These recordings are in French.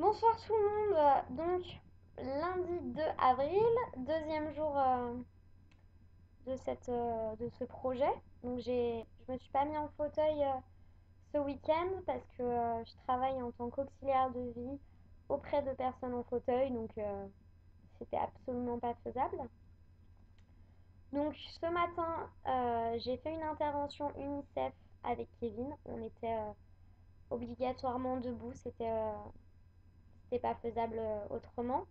Bonsoir tout le monde. Donc, lundi 2 avril, deuxième jour de ce projet. Donc, je me suis pas mis en fauteuil ce week-end parce que je travaille en tant qu'auxiliaire de vie auprès de personnes en fauteuil. Donc, c'était absolument pas faisable. Donc, ce matin, j'ai fait une intervention UNICEF avec Kevin. On était obligatoirement debout. C'était pas faisable autrement.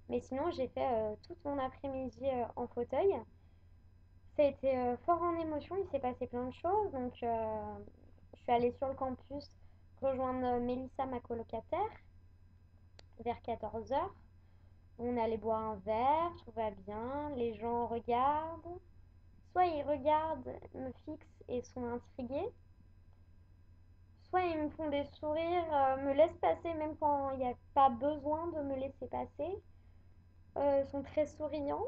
Mais sinon, j'ai fait toute mon après-midi en fauteuil. Ça a été fort en émotion, il s'est passé plein de choses. Donc, je suis allée sur le campus rejoindre Mélissa, ma colocataire, vers 14 heures. On allait boire un verre, tout va bien. Les gens regardent. Soit ils regardent, me fixent et sont intrigués. Soit ils me font des sourires, me laissent passer même quand il n'y a pas besoin de me laisser passer. Sont très souriants.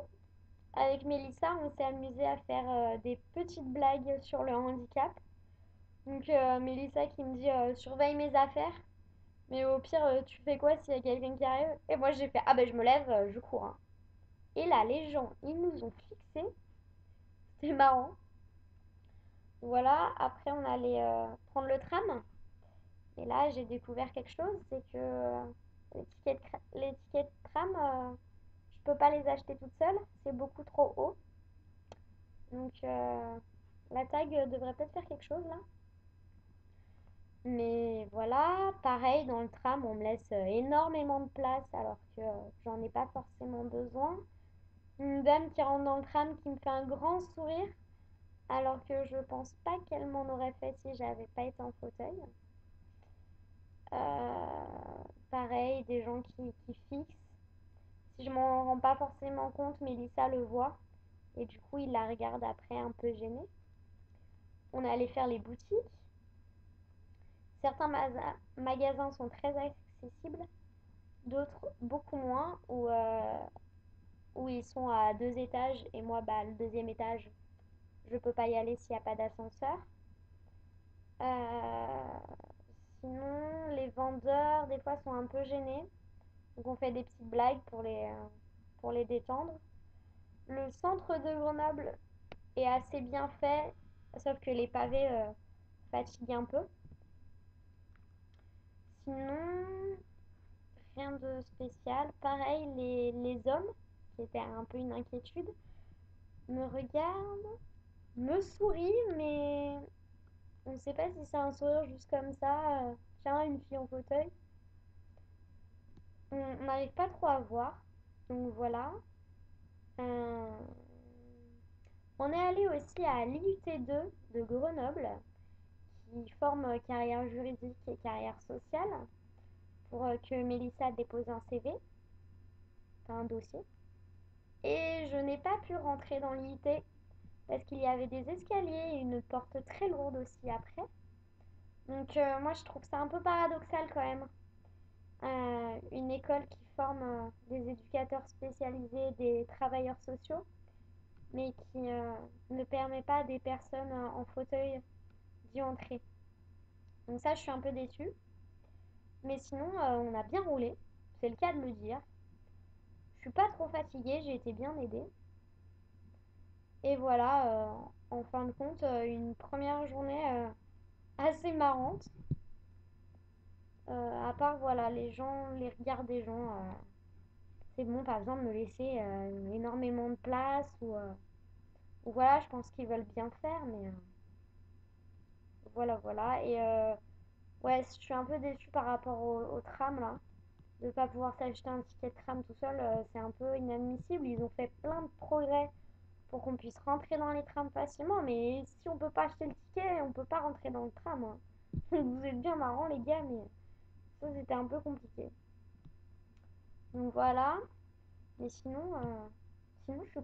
Avec Mélissa, on s'est amusé à faire des petites blagues sur le handicap. Donc Mélissa qui me dit surveille mes affaires, mais au pire tu fais quoi s'il y a quelqu'un qui arrive? Et moi j'ai fait ah ben je me lève, je cours, hein. Et là les gens ils nous ont fixés, c'était marrant. Voilà, après on allait prendre le tram. Et là j'ai découvert quelque chose, c'est que les tickets de tram, je peux pas les acheter toute seule, c'est beaucoup trop haut. Donc la tag devrait peut-être faire quelque chose là. Mais voilà, pareil, dans le tram, on me laisse énormément de place alors que j'en ai pas forcément besoin. Une dame qui rentre dans le tram qui me fait un grand sourire alors que je pense pas qu'elle m'en aurait fait si j'avais pas été en fauteuil. Pareil, des gens qui fixent. Si je m'en rends pas forcément compte, Mélissa le voit et du coup il la regarde après un peu gênée. On est allé faire les boutiques. Certains magasins sont très accessibles, d'autres beaucoup moins, où ils sont à 2 étages et moi, bah, le deuxième étage, je peux pas y aller s'il n'y a pas d'ascenseur. Euh, Sinon, les vendeurs, des fois, sont un peu gênés, donc on fait des petites blagues pour les détendre. Le centre de Grenoble est assez bien fait, sauf que les pavés fatiguent un peu. Sinon, rien de spécial. Pareil, les hommes, qui étaient un peu une inquiétude, me regardent, me sourient, mais on ne sait pas si c'est un sourire juste comme ça. Tiens, une fille en fauteuil. On n'arrive pas trop à voir. Donc voilà. Euh, on est allé aussi à l'IUT2 de Grenoble, qui forme carrière juridique et carrière sociale, pour que Mélissa dépose un CV, enfin un dossier. Et je n'ai pas pu rentrer dans l'IUT parce qu'il y avait des escaliers et une porte très lourde aussi après. Donc moi je trouve ça un peu paradoxal quand même. Une école qui forme des éducateurs spécialisés, des travailleurs sociaux, mais qui ne permet pas à des personnes en fauteuil d'y entrer. Donc ça je suis un peu déçue. Mais sinon on a bien roulé, c'est le cas de le dire. Je suis pas trop fatiguée, j'ai été bien aidée. Et voilà, en fin de compte, une première journée assez marrante. À part, voilà, les gens, les regards des gens, c'est bon, par exemple, me laisser énormément de place ou voilà, je pense qu'ils veulent bien faire, mais voilà, voilà. Et ouais, je suis un peu déçue par rapport au tram là, de pas pouvoir s'acheter un ticket de tram tout seul, c'est un peu inadmissible. Ils ont fait plein de progrès pour qu'on puisse rentrer dans les trams facilement, mais si on peut pas acheter le ticket, on peut pas rentrer dans le tram, hein. Vous êtes bien marrants les gars, mais ça c'était un peu compliqué. Donc voilà, mais sinon, je suis